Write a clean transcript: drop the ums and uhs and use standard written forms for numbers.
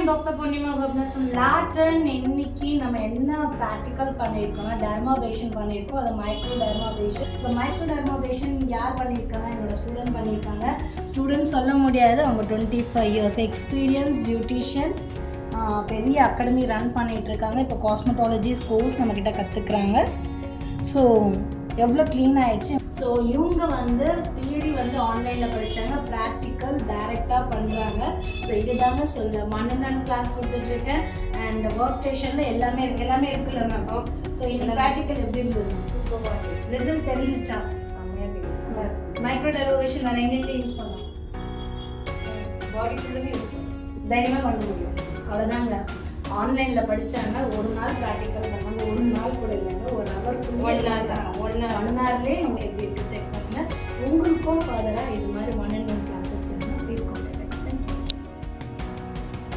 Doctor Purnima Gopinath லாட்டன். இன்னைக்கு நம்ம என்ன ப்ராக்டிக்கல் பண்ணியிருக்கோம்னா டெர்மாபேஷன் பண்ணியிருக்கோம். அது மைக்ரோ டெர்மாபேஷன். ஸோ மைக்ரோ டெர்மாபேஷன் யார் பண்ணியிருக்காங்க? என்னோட ஸ்டூடெண்ட் பண்ணியிருக்காங்க. ஸ்டூடெண்ட் சொல்ல முடியாது, அவங்க 25 இயர்ஸ் எக்ஸ்பீரியன்ஸ் பியூட்டிஷியன், பெரிய அகாடமி ரன் பண்ணிகிட்ருக்காங்க. இப்போ காஸ்மெட்டாலஜிஸ் கோர்ஸ் நம்மக்கிட்ட கற்றுக்குறாங்க. ஸோ எவ்வளோ க்ளீன் ஆகிடுச்சு. ஸோ இவங்க வந்து தியரி வந்து ஆன்லைனில் படித்தாங்க, ப்ராக்டிக்கல் டைரெக்டாக பண்ணுறாங்க. ஸோ இதுதாங்க சொல்கிறேன். மண்ணெண்ணன் கிளாஸ் கொடுத்துட்ருக்கேன் அண்ட் ஒர்க் ஸ்டேஷனில் எல்லாமே இருக்குல்ல மேம். ஸோ இந்த ப்ராக்டிக்கல் எப்படி இருந்தது? சூப்பராக ரிசல்ட் தெரிஞ்சிச்சா? மைக்ரோ டெர்மாபேஷன் வேறு எங்கெங்கே யூஸ் பண்ணலாம்? பாடிக்குள்ளே யூஸ் பண்ணலாம், தைரியமாக பண்ண முடியும். அவ்வளோதாங்க. ஆன்லைனில் படித்தாங்க, ஒரு நாள் ப்ராக்டிக்கல் பண்ணாங்க. ஒரு நாள் கூட இல்லைங்க, ஒரு ஹவர்க்குள்ளே 1 ஹவர்லேயே நீங்கள் எப்படி இருக்கு செக் பண்ணுங்கள். உங்களுக்கும் ஃபர்தராக இது மாதிரி